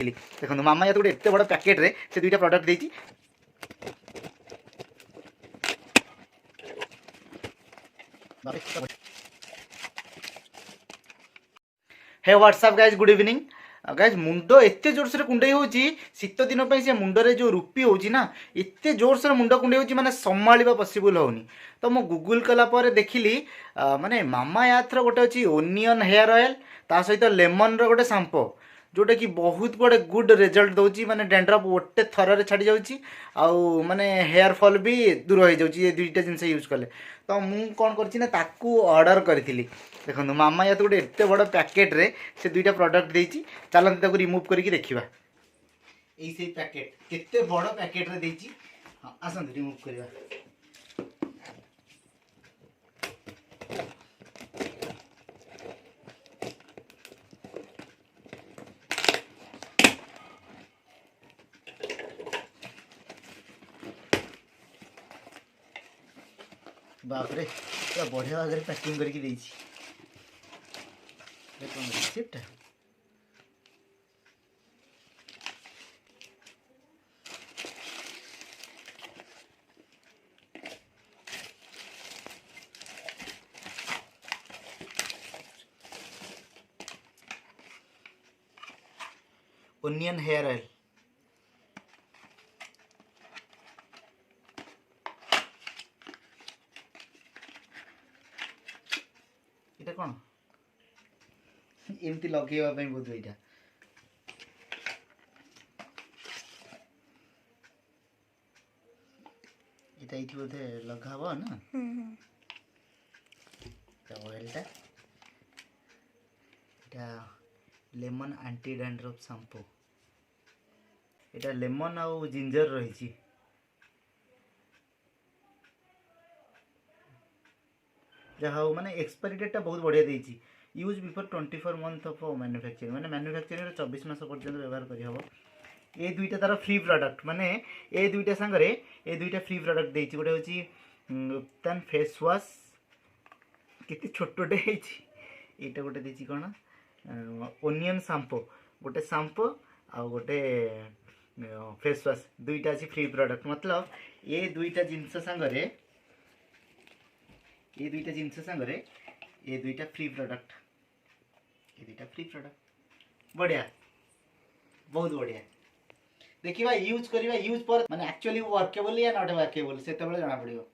देखो मामा या गोटे एत बड़ पैकेट रे से दुईटा प्रडक्ट देती हे what's up guys good evening guys मुंड एत जोरसोर कुंडई हो शीत दिन से मुंडे जो रूपी हो एत जोरसोर मुंड कुंडई हो माने संभाळिबा पॉसिबल होनी तो मु गूगल कला देखिली माने मामा याथर गोटे अच्छी ओनियन हेयर ऑयल ता सहित लेमन रो गोटे शैम्पू जोटा कि बहुत बड़े गुड रिजल्ट दौर माने डेंड्रफ गोटे थर छाड़ी जाऊँगी आउ माने हेयर फॉल भी दूर हो जाऊँगी दुईटा जिनस यूज कले तो मुझे कौन करताकू ऑर्डर करी देखो मामा या गोटे एत बड़ पैकेट रे से दुईटा प्रडक्ट देती चलते ताको रिमूव करके देखा यही पैकेट केते बड़ पैकेट रे देती हाँ आसतु रिमूव करवा बापरे पूरा बढ़िया भाग में पैकिंग करके देती रिसिप्ट ओनियन हेयर ऑयल এটা কোন এমতি লগাইবা ପାଇଁ বহুত এইটা এটা এইটি বোধে লগাবো না এটা অয়েলটা এটা লেমন অ্যান্টি ড্যান্ড্রফ শ্যাম্পু এটা লেমন আর জিঞ্জর রয়েছে जहाँ मैंने एक्सपायरी डेटा बहुत बढ़िया देती use before 24 month of manufacturing मैंने मैन्युफैक्चरिंग 24 मास पर्यटन व्यवहार करहब ये दुईटा तार फ्री प्रोडक्ट माने ये दुईटा सांगरे ये दुईटा फ्री प्रोडक्ट देती गोटे हूँ उपतान फेस वाश केते छोटे यहाँ गोटे देती कौन ओनियन शैम्पू गोटे शैम्पू आ गोटे फेस वाश दुईटा अच्छी फ्री प्रोडक्ट मतलब ये दुईटा जिनस सांगरे ये दुईटा जिनस सांगरे ये दुईटा फ्री प्रोडक्ट बढ़िया बहुत बढ़िया देखिए यूज करवा यूज पर माने एक्चुअली वर्केबल या नॉट वर्केबल से जना पड़ो।